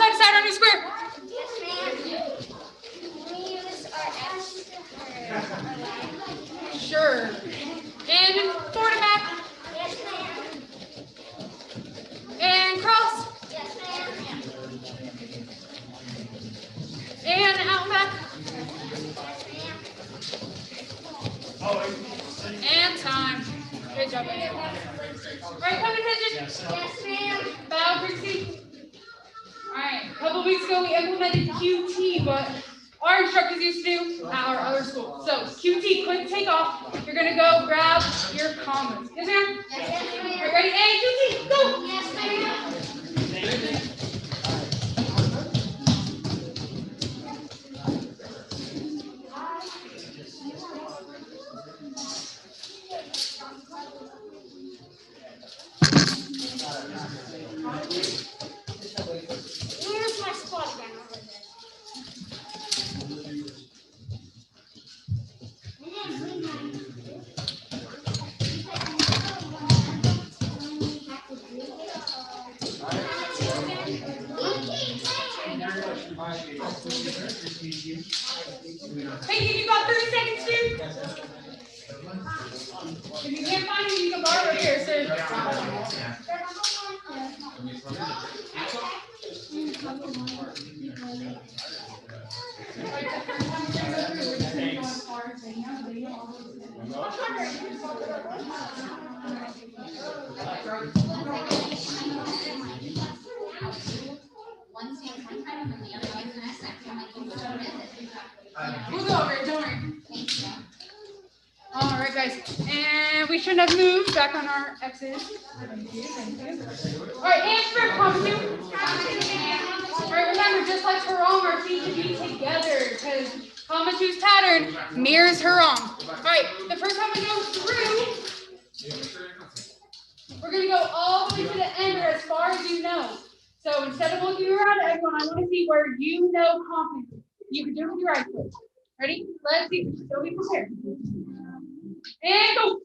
side to side on your square. Yes, ma'am. Can we use our X for Sure. And forward and back. Yes, ma'am. And cross. Yes, ma'am. And out and back. And time. Good job, baby. Right, come attention. Yes, ma'am. Bow, Trixie. All right. A couple weeks ago, we implemented QT, what our instructors used to do at our other school. So QT, quick take off. You're gonna go grab your commas. Yes, ma'am. Yes, ma'am. All right, ready? And QT, go. Yes, ma'am. Where's my squad gun over there? Hey, you got 30 seconds, dude. If you can't find him, you can borrow it here, sir. We'll go over it, don't worry. All right, guys, and we shouldn't have moved back on our X's. Thank you. All right, and for comma two. All right, remember, just like Haram, our feet should be together because comma two's pattern mirrors Haram. All right, the first time we go through, we're going to go all the way to the end or as far as you know. So instead of looking around at everyone, I want to see where you know confidently. You can do it with your eyes closed. Ready? Let's see. So be prepared. And go.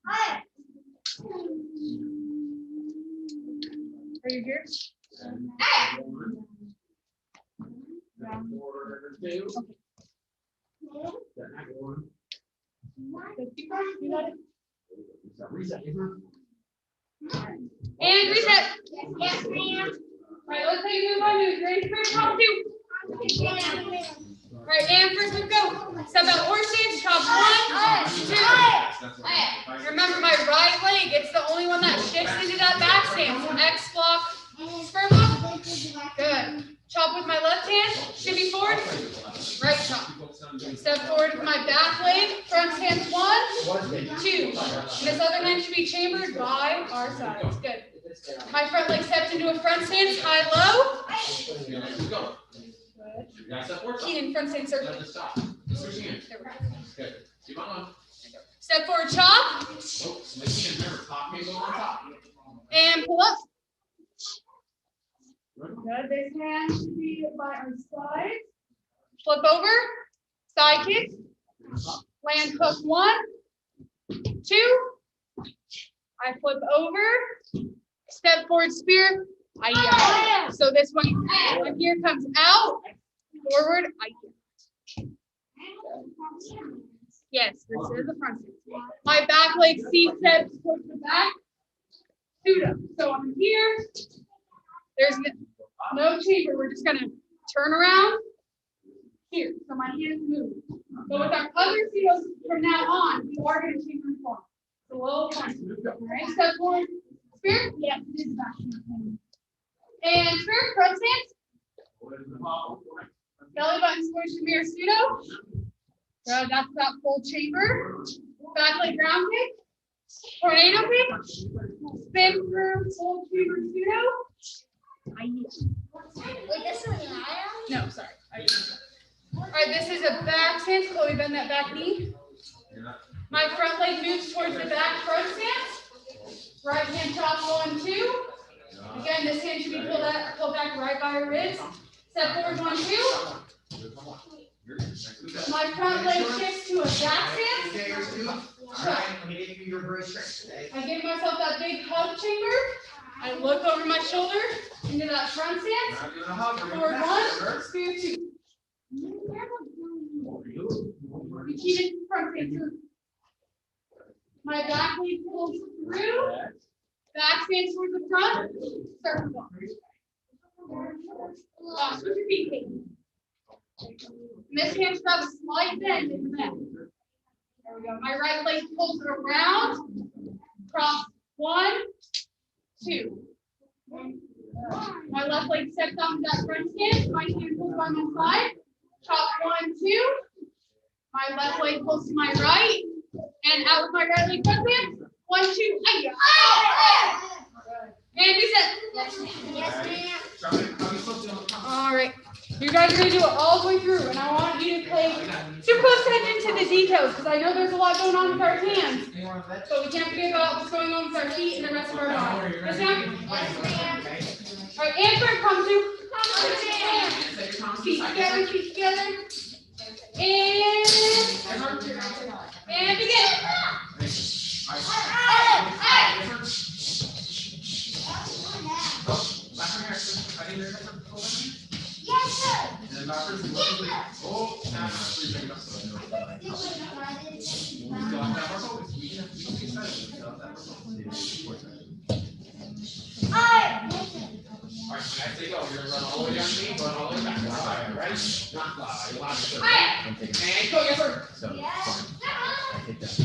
Hi. Are you here? And reset. Yes, ma'am. All right, let's take a move by move. Ready for comma two? All right, and first move go. Step out horse stance, chop 1, 2. Remember my right leg, it's the only one that shifts into that back stance. X block, square block. Good. Chop with my left hand, shimmy forward, right chop. Step forward with my back leg, front stance 1, 2. This other hand should be chambered by our sides. Good. My front leg steps into a front stance, high, low. Good. Keenan, front stance circle. There we go. Step forward, chop. And pull up. Good. This hand should be by our side. Flip over. Side kick. Land hook 1, 2. I flip over. Step forward, spear. So this one here comes out. Forward. Yes, this is the front stance. My back leg C steps towards the back. Suda. So I'm here. There's no chamber. We're just going to turn around here. So my hands move. So with our other feet from now on, we are going to chamber and form. So low point. All right, step forward. Spear. Yes, it is back. And spear, front stance. Belly button squish to mirror pseudo. That's that full chamber. Back leg ground kick. Tornado kick. Spin through full chamber pseudo. Wait, this one No, sorry. All right, this is a back stance. Chloe, bend that back knee. My front leg moves towards the back front stance. Right hand chop 1, 2. Again, this hand should be pulled back right by your ribs. Step forward 1, 2. My front leg shifts to a back stance. I give myself that big hug chamber. I look over my shoulder into that front stance. Forward 1, spear 2. Repeat it front stance. My back leg pulls through. Back stance towards the front. Circle walk. Switch your feet. This hand grab a slight bend in the back. There we go. My right leg pulls around. Cross 1, 2. My left leg steps onto that front stance. My hand pulls by my side. Chop 1, 2. My left leg pulls to my right. And out with my right leg front stance. 1, 2. And reset. Yes, ma'am. All right. You guys are going to do it all the way through, and I want you to pay super close attention to the details, because I know there's a lot going on with our hands, but we can't forget about what's going on with our feet and the rest of our body. Yes, ma'am? Yes, ma'am. All right, and first, come to. Feet together. And begin. Yes, sir. Alright, when I say go, you're gonna run all the way down to me, run all the way back. Alright, ready? Not fly. You'll have to. And go, yes, sir. So, I take that.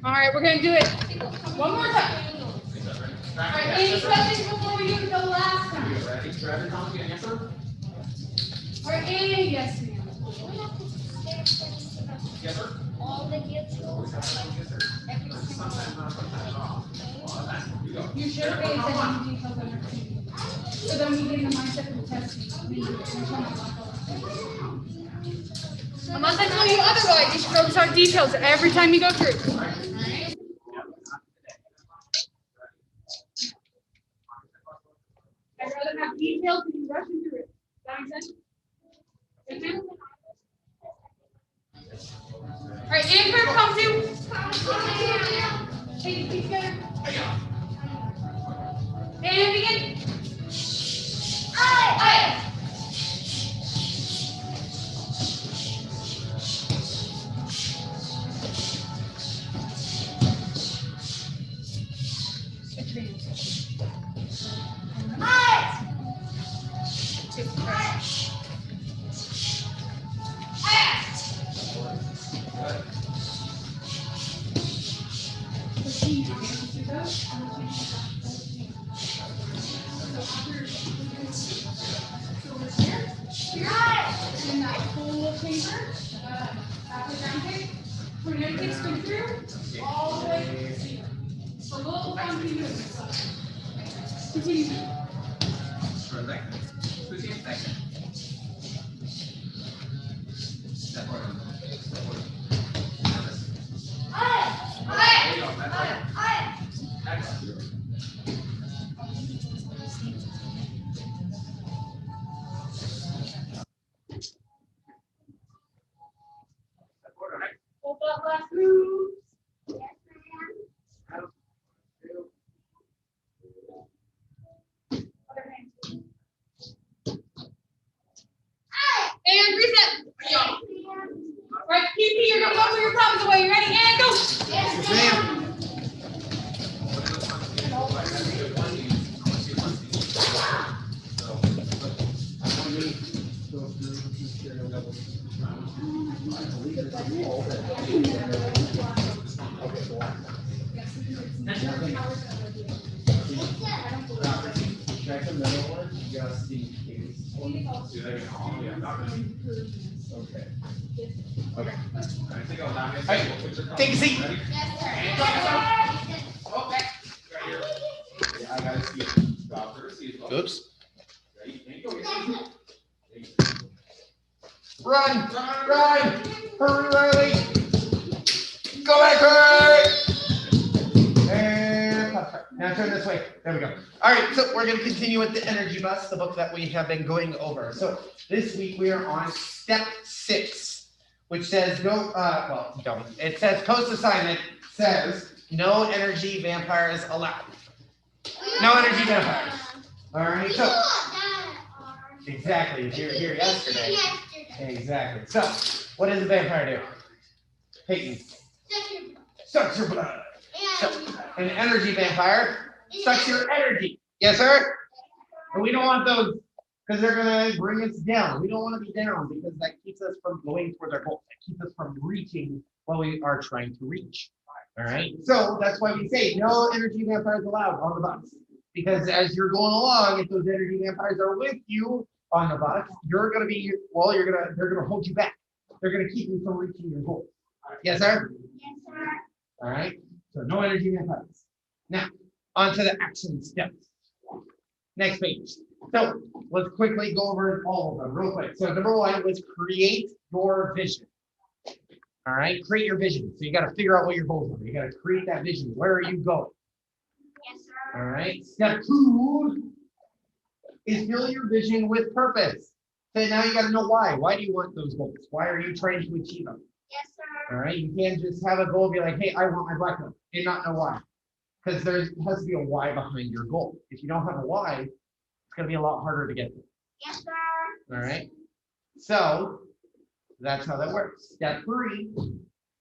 All right, we're going to do it one more time. All right, any questions before we do it the last time? All right, and yes, ma'am. Yes, sir. All the kids go. You should pay attention to details on your team. So then we get in the mindset of the testing. Unless I tell you otherwise, you should focus on details every time you go through. I'd rather have details than you rushing through it. Does that make sense? Yes, ma'am? All right, and for come to. Take your feet together. And begin. In that full chamber, after ground kick, we're going to kick spin through all the way. A little funky movement. Continue. left move. Yes, ma'am. Other hand. And reset. Yes, ma'am. Right, PP, you're gonna go for your problems away. You ready? And go. Yes, ma'am. Check the middle one just in case. Okay. Okay. Take a seat. Yes, sir. Okay. Yeah, I gotta see it. Stop first, see it. Oops. Ready? And go. Run! Run! Hurry, Riley! Go back, hurry! And now turn this way. There we go. All right, so we're going to continue with the Energy Bus, the book that we have been going over. So this week we are on step 6, which says no. Well, don't. It says post assignment says no energy vampires allowed. No energy vampires. All right. So exactly. You were here yesterday. Exactly. So what does a vampire do? Peyton. Sucks your blood. So, an energy vampire sucks your energy. Yes, sir? And we don't want those because they're going to bring us down. We don't want to be down because that keeps us from going towards our goals. That keeps us from reaching what we are trying to reach. All right? So that's why we say no energy vampires allowed on the bus. Because as you're going along, if those energy vampires are with you on the bus, you're going to be, well, they're going to hold you back. They're going to keep you from reaching your goals. Yes, sir? Yes, sir. All right? So no energy vampires. Now, on to the action steps. Next page. So let's quickly go over all of them real quick. So number 1 was create your vision. All right, create your vision. So you got to figure out what your goals are. You got to create that vision. Where are you going? Yes, sir. All right. Step 2 is fill your vision with purpose. So now you got to know why. Why do you want those goals? Why are you trying to achieve them? Yes, sir. All right. You can't just have a goal and be like, hey, I want my black belt and not know why. Because there has to be a why behind your goal. If you don't have a why, it's going to be a lot harder to get there. Yes, sir. All right. So that's how that works. Step 3,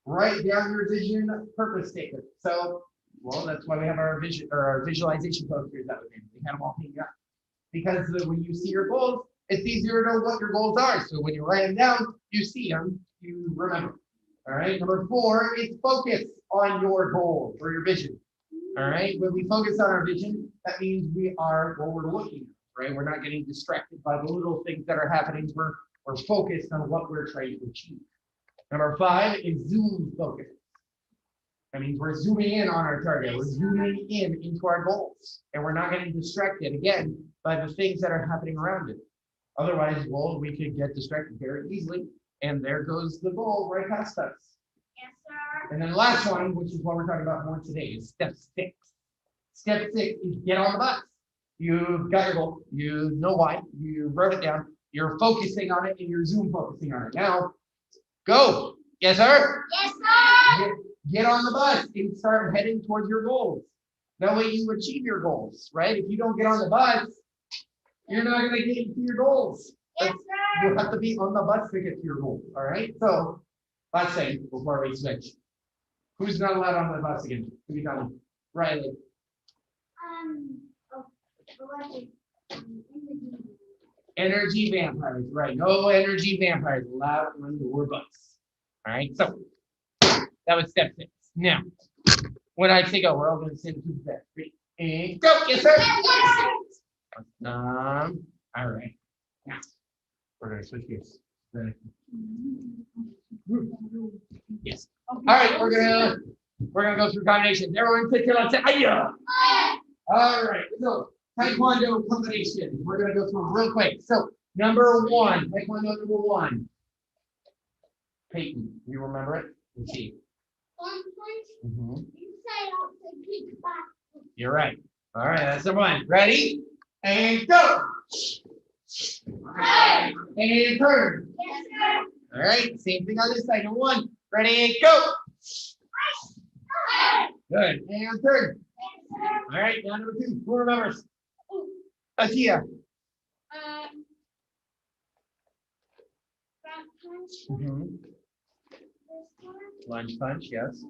write down your vision purpose statement. So, well, that's why we have our vision or our visualization posters that we had them all painted up. Because when you see your goals, it's easier to know what your goals are. So when you write them down, you see them, you remember. All right. Number 4 is focus on your goals or your vision. All right. When we focus on our vision, that means we are what we're looking at, right? We're not getting distracted by the little things that are happening. We're focused on what we're trying to achieve. Number 5 is zoom focus. That means we're zooming in on our target. We're zooming in into our goals. And we're not getting distracted, again, by the things that are happening around it. Otherwise, well, we could get distracted very easily. And there goes the goal right past us. Yes, sir. And then the last one, which is what we're talking about more today, is step 6. Step 6 is get on the bus. You've got your goal. You know why. You wrote it down. You're focusing on it and you're zoom focusing on it. Now, go. Yes, sir? Yes, sir. Get on the bus and start heading towards your goals. That way you achieve your goals, right? If you don't get on the bus, you're not going to get to your goals. Yes, sir. You have to be on the bus to get to your goals, all right? So, last thing before we switch. Who's not allowed on the bus again? Who you got? Riley. Energy vampires, right? No energy vampires allowed on your bus. All right, so that was step 6. Now, when I say go, we're all going to send to that. And go, yes, sir. All right. Now, we're going to switch gears. Yes. All right, we're gonna go through combinations. Everyone, click your left. Hiya. All right, so Taekwondo combination. We're gonna go through real quick. So number 1, Taekwondo number 1. Peyton, you remember it? Let's see. You're right. All right, that's number 1. Ready? And go. And turn. Yes, sir. All right, same thing on this side. Number 1. Ready and go. Good. And third. All right, now number 2. Who remembers? Akia. Mhm. Lunge punch, yes.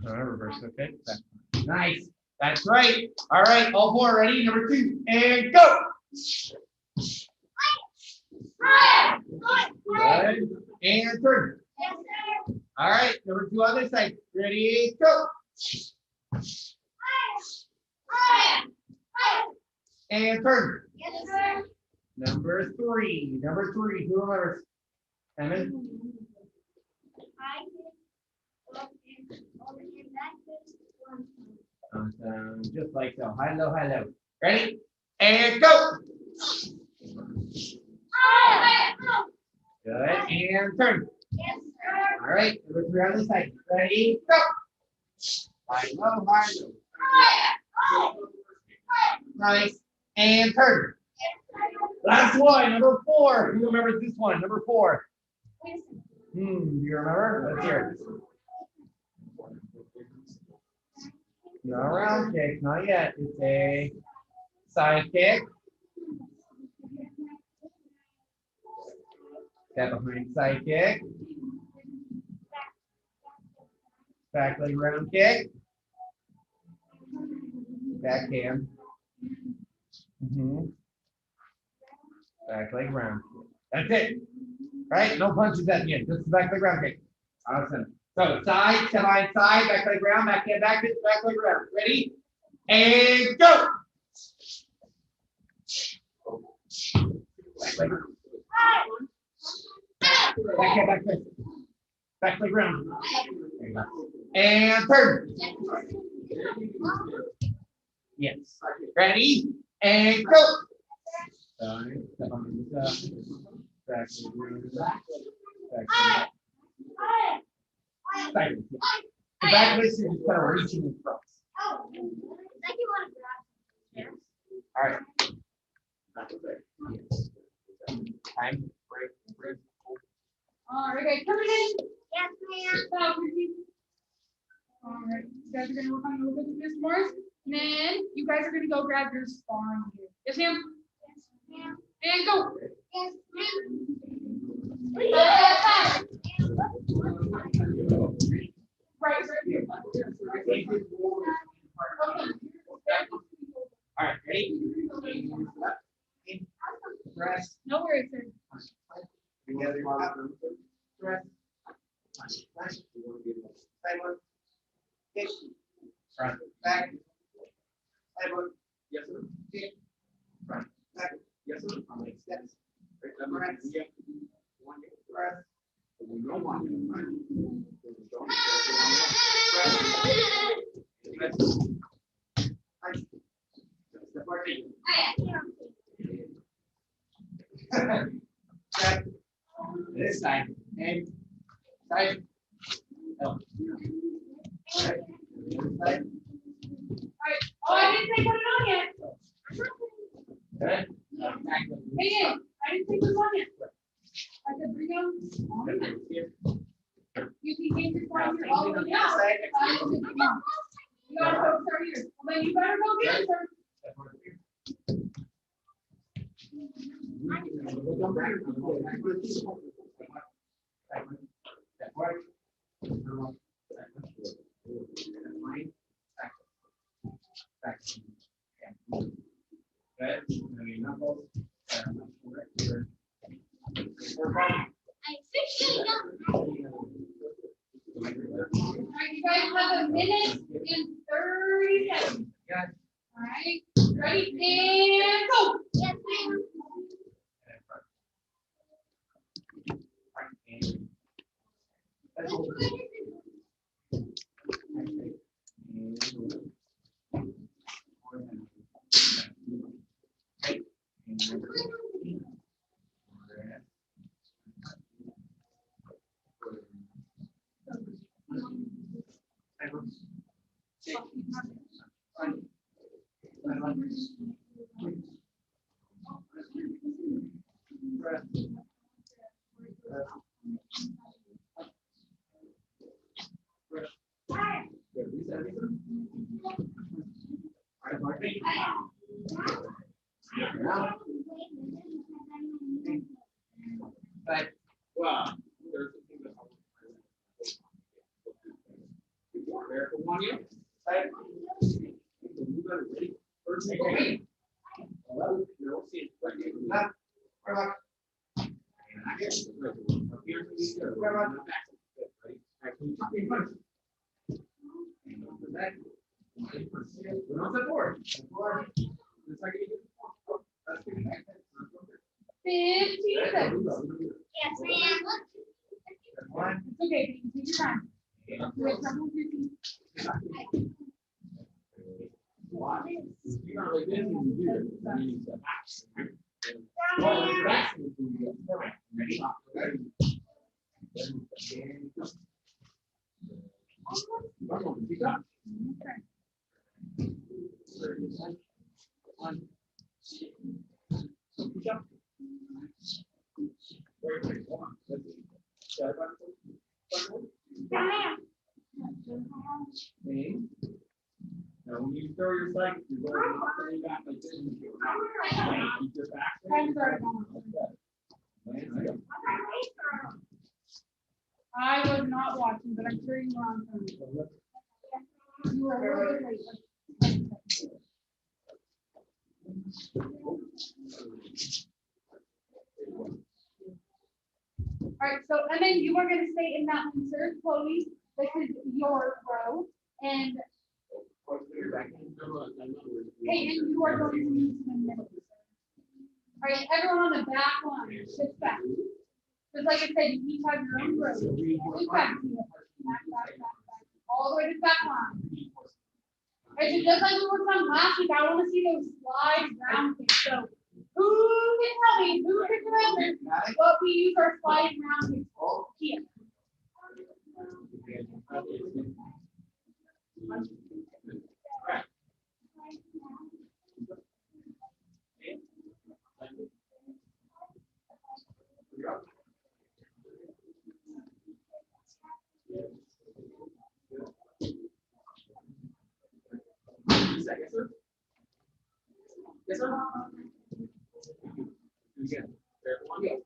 Reverse hook kick. Nice. That's right. All right, all 4 ready. Number 2, and go. Good. And third. All right, number 2 on this side. Ready, go. And third. Number 3. Number 3. Who remembers? Evan? Awesome. Just like so. High, low, high, low. Ready? And go. Good. And turn. All right. Number 3 on this side. Ready? Go. High, low, high, low. Nice. And turn. Last one. Number 4. Who remembers this one? Number 4. Do you remember? Let's hear it. No round kick, not yet. It's a side kick. Step behind side kick. Back leg round kick. Backhand. Back leg round kick. That's it. Right? No punches at the end. Just the back leg round kick. Awesome. So side, side, side, back leg round, backhand, back leg round. Ready? And go. Back leg round. Backhand, back leg round. And turn. Yes. Ready? And go. Side, step on the side. Back leg round. Back leg. The back leg is just kind of reaching in front. All right. Time. Break. All right, guys, coming in. Yes, ma'am. Stop, repeat. All right, you guys are gonna work on a little bit of this more. And then you guys are gonna go grab your spawn here. Yes, ma'am. Yes, ma'am. And go. Yes, ma'am. Right here. All right, ready? Press. No worries, sir. Together. Press. Sideward. Kick. Front. Back. Sideward. Yes, sir. Kick. Front. Back. Yes, sir. How many steps? Press. Press. This side and side. Oh. Right. Side. Oh, I didn't say put it on yet. Good. Hey, I didn't say put it on yet. I said bring them on. You can get your point here all the way out. You gotta go start here. Well, then you better go get it, sir. All right, you guys have a minute and 30 seconds. All right, ready and go. Yes, ma'am. But Well, there's something that there for 1 year. like, You better ready. First thing. No, see it. Right here. that, we're like, what's the board? 15 seconds. Yes, ma'am. One, It's okay, you can take your time. You have trouble with your feet. Now, when you throw your leg, you're going to lay back like this. Keep your back. Time's already gone. I was not watching, but I'm sure you were on time. You were a little bit late. All right, so and then you are going to stay in that insert, Chloe. This is your row, and Peyton, you are going to move to the middle. All right, everyone on the back line, shift back. Just like I said, you each have your own row. Shift back, back. All the way to the back line. All right, so just like we worked on last week, I want to see those slide round things. So who can tell me, who can remember what we use our slide round things for? Here. Yes, sir. Again, there, 1 year.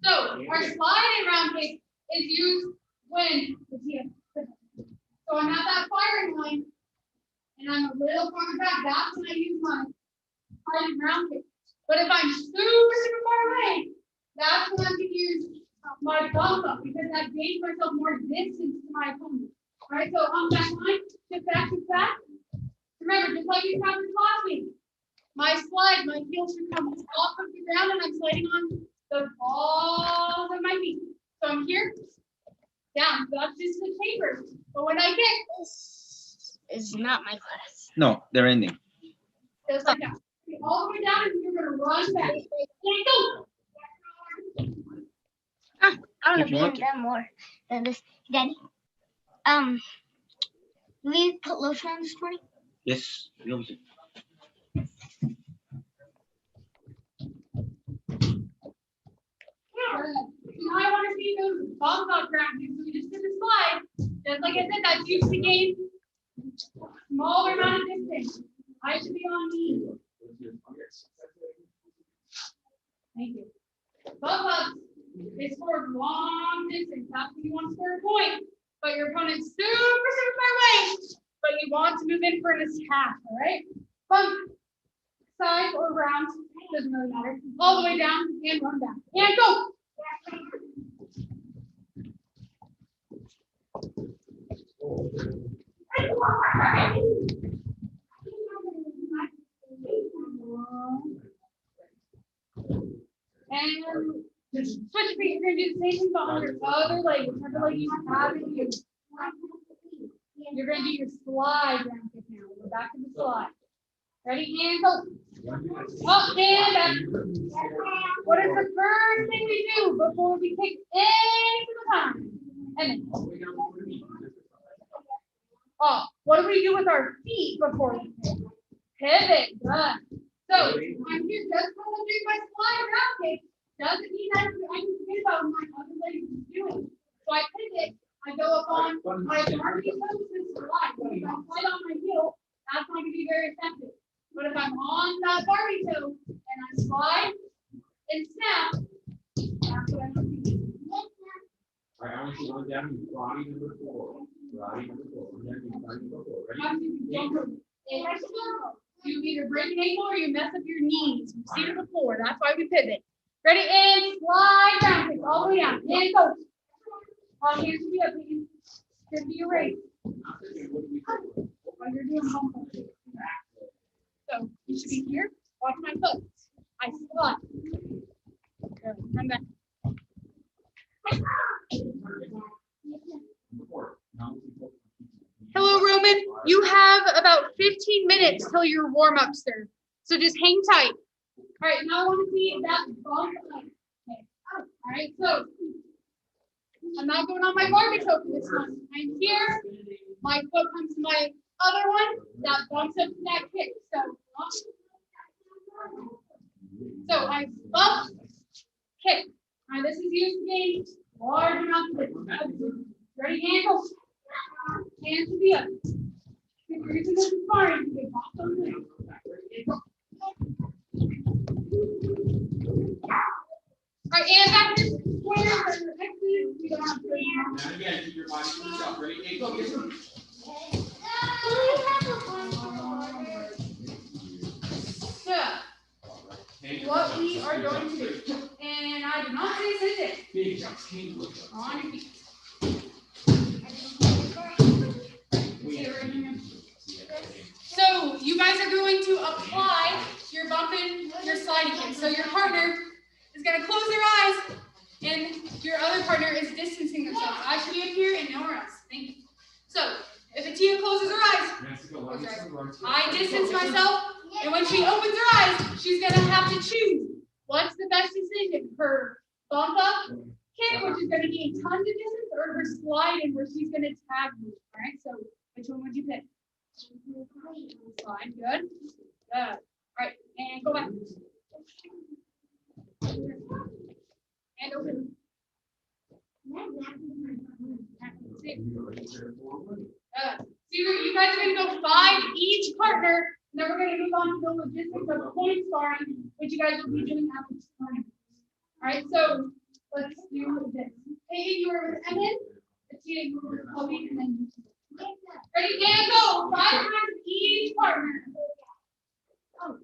So our sliding round case is used when so I'm at that firing line and I'm a little far back. That's when I use my sliding round case. But if I'm super far away, that's when I'm going to use my bump up because that gains myself more distance to my opponent. All right, so on back line, shift back, shift back. Remember, just like you practiced last week, my slide, my heel should come off of the ground and I'm sliding on the balls of my feet. So I'm here, down. That's just the paper. But when I get This is not my class. No, they're ending. just like that, all the way down, and you're gonna run back. There you go. I want If to you want bend them more than this. Daddy, we put lotion on this morning. Yes. No, Now I want to see those balls off ground. So we just did the slide. Just like I said, that's used to gain smaller amount of distance. I should be on me. Thank you. Bump ups is for long distance. That's when you want to score a point. But your opponent's super far away. But you want to move in for an attack. All right. Bump. Side or round. Doesn't really matter. All the way down and run back. And go. And switch feet. You're gonna do the same thing but on your other leg, whichever leg you have in you. You're gonna do your slide round kick now. Go back to the slide. Ready? And go. Up and back. What is the first thing we do before we kick into the time? And then. Oh, what do we do with our feet before we kick? Pivot. Good. So I'm here just for do my slide round kick. Doesn't mean that I can forget about what my other leg is doing. So I pivot. I go up on my arm and slide. on that Barbie toe and I slide and snap. That's what I'm going to do. All right, I want you to run down body number 4. Body number 4. Run down body number 4. Ready? You either break an ankle or you mess up your knees. We've seen it before. That's why we pivot. Ready? And slide down. Kick all the way down. And go. All hands to be up. Should be your race. While you're doing home. So you should be here. Watch my foot. I slide. Good. Run back. Hello, Roman. You have about 15 minutes till your warm-up, sir. So just hang tight. All right, now I want to see that bump. Okay. All right, so I'm not going on my Barbie toe for this one. I'm here. My foot comes to my other one. That bumps up to that kick. So I bump, kick. All right, this is used to gain large amounts of lift. Ready, ankles. Hands to the up. If you're using this as far as you can pop them in. All right, and back to square. You don't have to. Now again, keep your body to yourself. Ready? And go. Get some. So, what we are going to do, and I did not say sit in. Big jumps. King look. On your feet. So you guys are going to apply your bumping, your sliding kick. So your partner is going to close their eyes, and your other partner is distancing themselves. I should be up here and nowhere else. Thank you. So if Atia closes her eyes, I distance myself, and when she opens her eyes, she's going to have to choose what's the best decision: her bump up kick, which is going to gain tons of distance, or her sliding, where she's going to tag you. All right. So which one would you pick? Slide. Good. Good. All right. And go back. And open. So you guys are going to go 5 each partner, and then we're going to move on to the logistics of point sparring, which you guys will be doing after this morning. All right. So let's do this. Hey, you were with Evan. Atia, you were with Chloe, and then you. Ready, and go. 5 times each partner. Okay.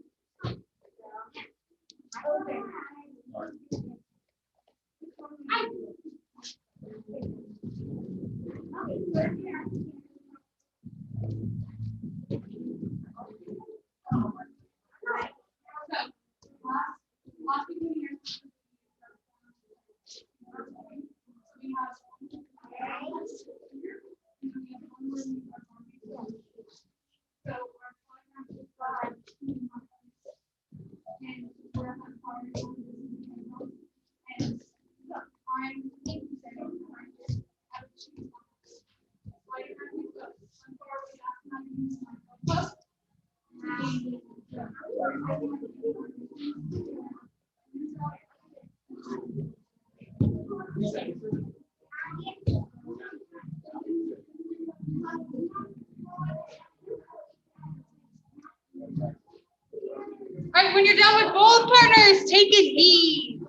All right, when you're done with both partners, take a knee.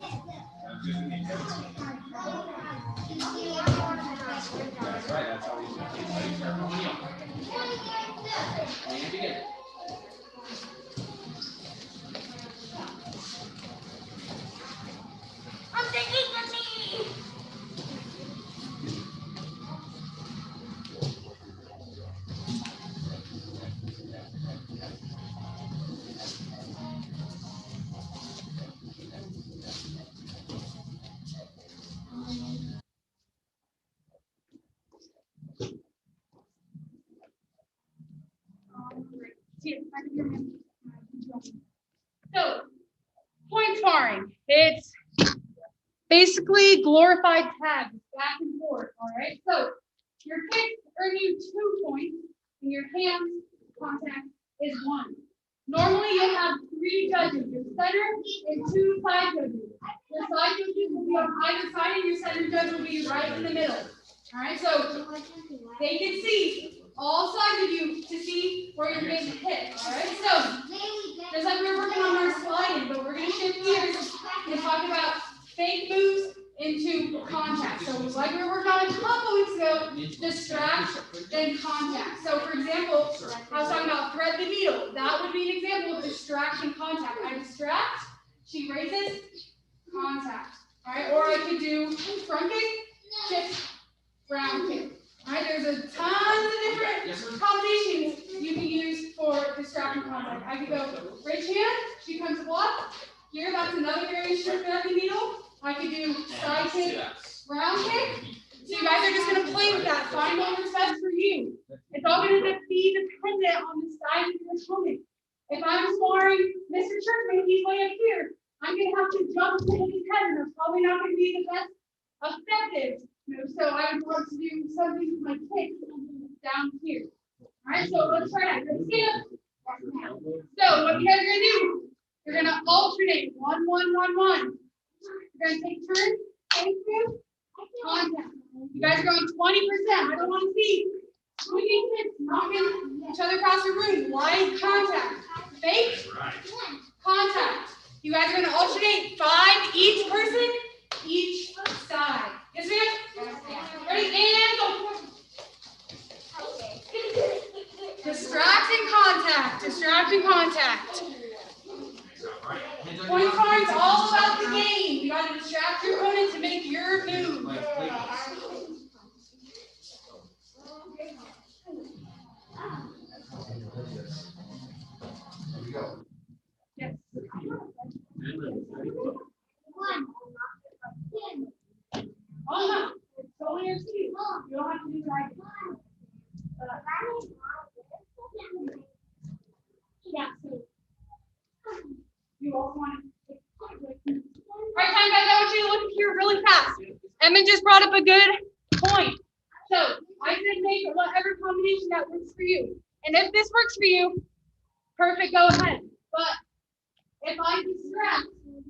That's right. That's how we should and begin. I'm taking the knee. So, point sparring. It's basically glorified tag, back and forth. All right. So, your kicks earn you 2 points, and your hands contact is 1. Normally, you'll have 3 judges: your center and 2 side judges. Your side judges will be on either side, and your center judge will be right in the middle. All right. So, they can see all sides of you to see where you're getting hit. All right. So, just like thread the needle. That would be an example of distraction contact. I distract, she raises, contact. All right, or I could do front kick, shift, round kick. All right, there's a ton of different combinations you can use for distraction contact. I could go right hand, she comes to block. Here, that's another variation of thread the needle. I could do side kick, round kick. So you guys are just going to play with that. Find what works best for you. It's all going to be dependent on the size of your opponent. If I'm sparring Mr. Churchman, he's way up here. I'm going to have to jump to hit his head, and that's probably not going to be the best effective move. So I would want to do something with my kick down here. All right, so let's try that. Let's stand up. So what you guys are going to do, you're going to alternate 1, 1, 1, 1. You're going to take turns, take two, contact. You guys are going 20%. I don't want to see swinging hits, knocking each other across the room. Wide contact. Fake. Contact. You guys are going to alternate 5 each person, each side. Yes, ma'am? Ready? And go. Distracting contact. Distracting contact. Point card's all about the game. You got to distract your opponent to make your move. Yes. Oh no, it's only your seat. You don't have to do like you also want to. Right time, guys, I want you to look here really fast. Emmett just brought up a good point. So I said make whatever combination that works for you. And if this works for you, perfect, go ahead. But if I distract,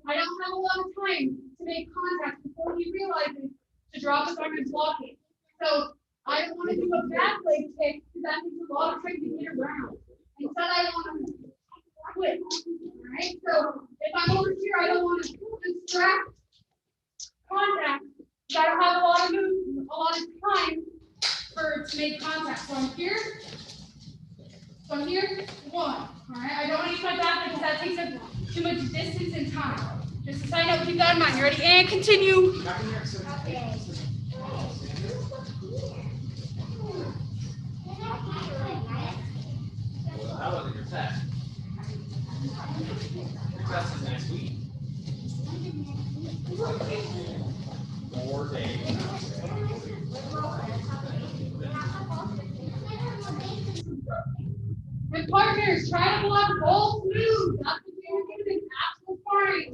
I don't have a lot of time to make contact before he realizes to drop his arm and block it. So I don't want to do a back leg kick because that takes a lot of time to get around. Instead, I want to quit. All right. So if I'm over here, I don't want to distract contact. I don't have a lot of time to make contact. So I'm here. So I'm here. 1. All right. I don't want to use my back leg because that takes up too much distance and time. Just a side note, keep that in mind. You ready? And continue. That wasn't your test. Your test is next week. 4 days. And partners, try to block both moves. That's what you're going to do in actual sparring.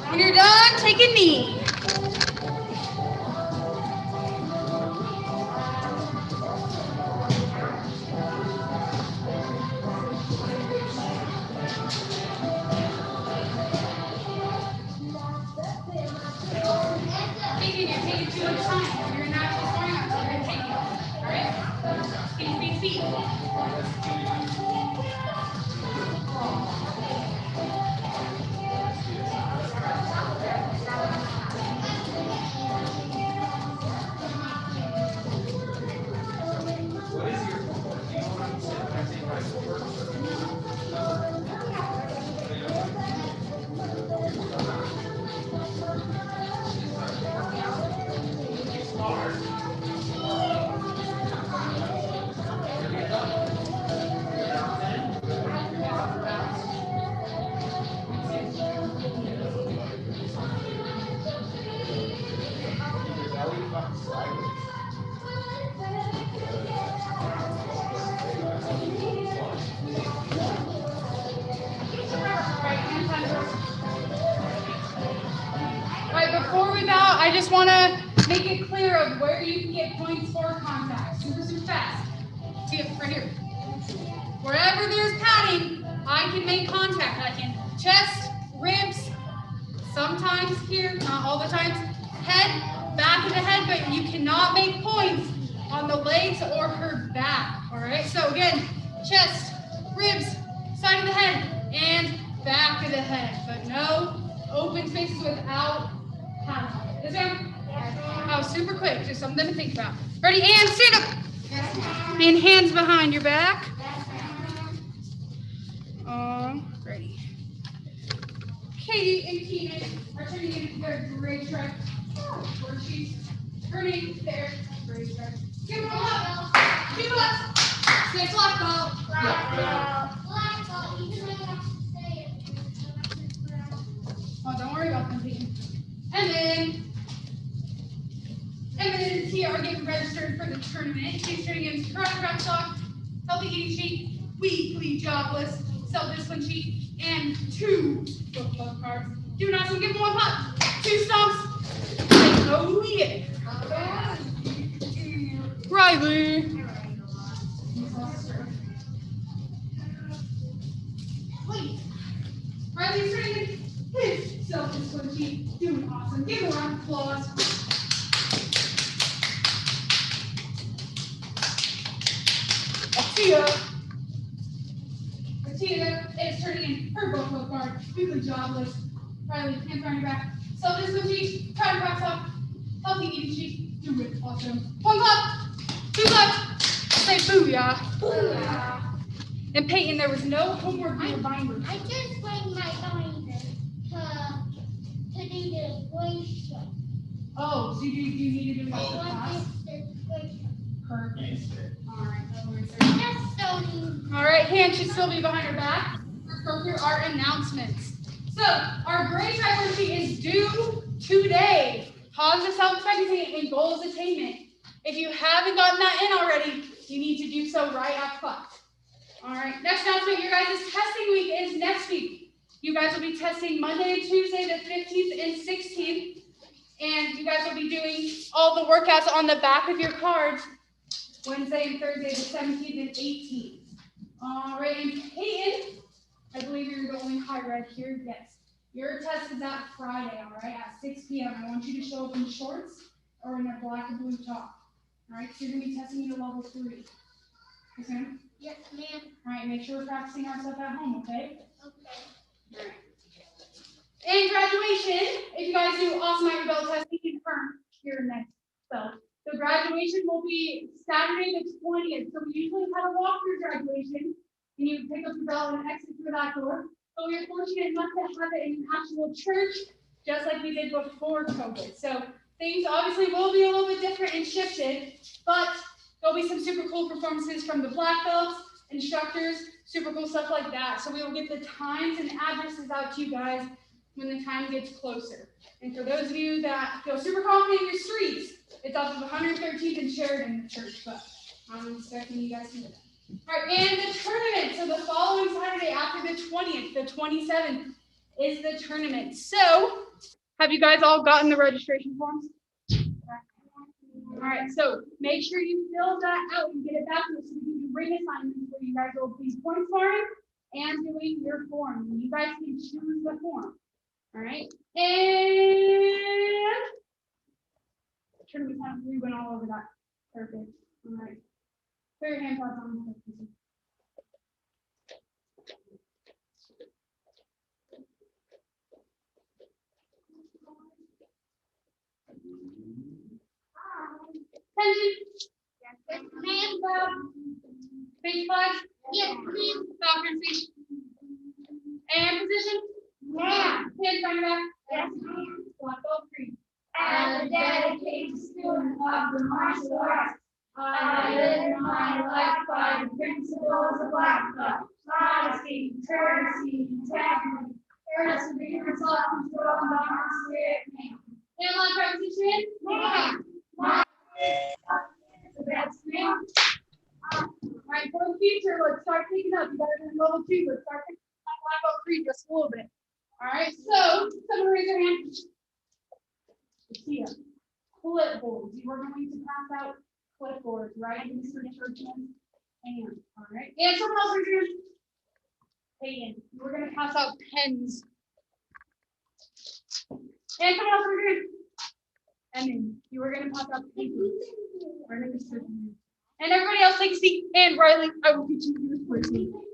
When you're done, take a knee. Take it 2 at a time. You're not just going out, you're going to take it. All right? Feet, feet, feet. Before we bow, I just want to make it clear of where you can get points for contact. Super, super fast. See it right here. Wherever there's padding, I can make contact. I can chest, ribs, sometimes here, not all the times, head, back of the head, but you cannot make points on the legs or her back. All right, so again, chest, ribs, side of the head, and back of the head, but no open spaces without paddle. Yes, ma'am? Oh, super quick, just something to think about. Ready, and stand up. And hands behind your back. Ready. Katie and Keenan are turning into their great track. Where she's turning their great track. Give them up. Give them up. Say black belt. Black belt. Black belt. Even though I have to say it. Oh, don't worry about them, Peyton. And then here are getting registered for the tournament. She's turning into karate sock, healthy eating sheet, weekly job list, self-discipline sheet, and 2 book club cards. Do an awesome, give them 1 pop, 2 stomps. Like, oh yeah. Riley. Wait. Riley's turning in his self-discipline sheet. Doing awesome. Give him a round of applause. Tia is turning in her book club card, weekly job list. Riley, hands behind your back. Self-discipline sheet, try to box off, healthy eating sheet, do it, awesome. 1 clap, 2 claps, say booyah. Booyah. And Peyton, there was no homework in your binder. I just bring my binder to do the voice show. Oh, so you need to do that for class? Perfect. All right, no worries. All right, hands should still be behind her back. Let's go through our announcements. So, our grade track sheet is due today. Positive self-expectancy and goals attainment. If you haven't gotten that in already, you need to do so right after class. All right, next announcement, your guys' testing week is next week. You guys will be testing Monday and Tuesday, the 15th and 16th. And you guys will be doing all the workouts on the back of your cards Wednesday and Thursday, the 17th and 18th. All right, and Peyton, I believe you're the only high red here. Yes. Your test is that Friday, all right, at 6 p.m. I want you to show up in shorts or in a black and blue top. All right, so you're going to be testing you to level 3. Yes, ma'am? Yes, ma'am. All right, make sure we're practicing our stuff at home, okay? Okay. All right. And graduation, if you guys do awesome at your belt test, you can confirm here next. So graduation will be Saturday the 20th. So we usually have a walk-through graduation, and you pick up your belt and exit through that door. But we are fortunate enough to have it in an actual church, just like we did before COVID. So things obviously will be a little bit different and shifted, but there'll be some super cool performances from the black belts, instructors, super cool stuff like that. So we will get the times and addresses out to you guys when the time gets closer. And for those of you that feel super confident in your streets, it's off of 113th and Sheridan Church, but I'm expecting you guys to do that. All right, and the tournament. So the following Saturday after the 20th, the 27th, is the tournament. So have you guys all gotten the registration forms? All right, so make sure you fill that out and get it back to us so we can do ring assignments where you guys will be point scoring and doing your form. And you guys can choose the form. All right, and tournament time, we went all over that. Perfect. All right, put your hand pads on. Attention. Yes, ma'am. Page 5. Yes, ma'am. Falcon seat. And position. Ma'am. Hands on your back. Yes, ma'am. Black belt green. As a dedicated student of the martial arts, I live my life by the principles of black belt, modesty, courtesy, integrity, perseverance, self-control, and honor spirit. And line practice position. Ma'am. My the best, ma'am. All right, for the future, let's start picking up. You guys are in level 2. Let's start picking up black belt green just a little bit. All right, so someone raise their hand. Here, clipboards. You are going to pass out clipboards, right? Mr. Churchman's hand. All right. And someone else raise your hand. Peyton, we're gonna pass out pens. And come on, we're good. And then you were gonna pass out paper. And everybody else take a seat. And Riley, I will get you yours for you.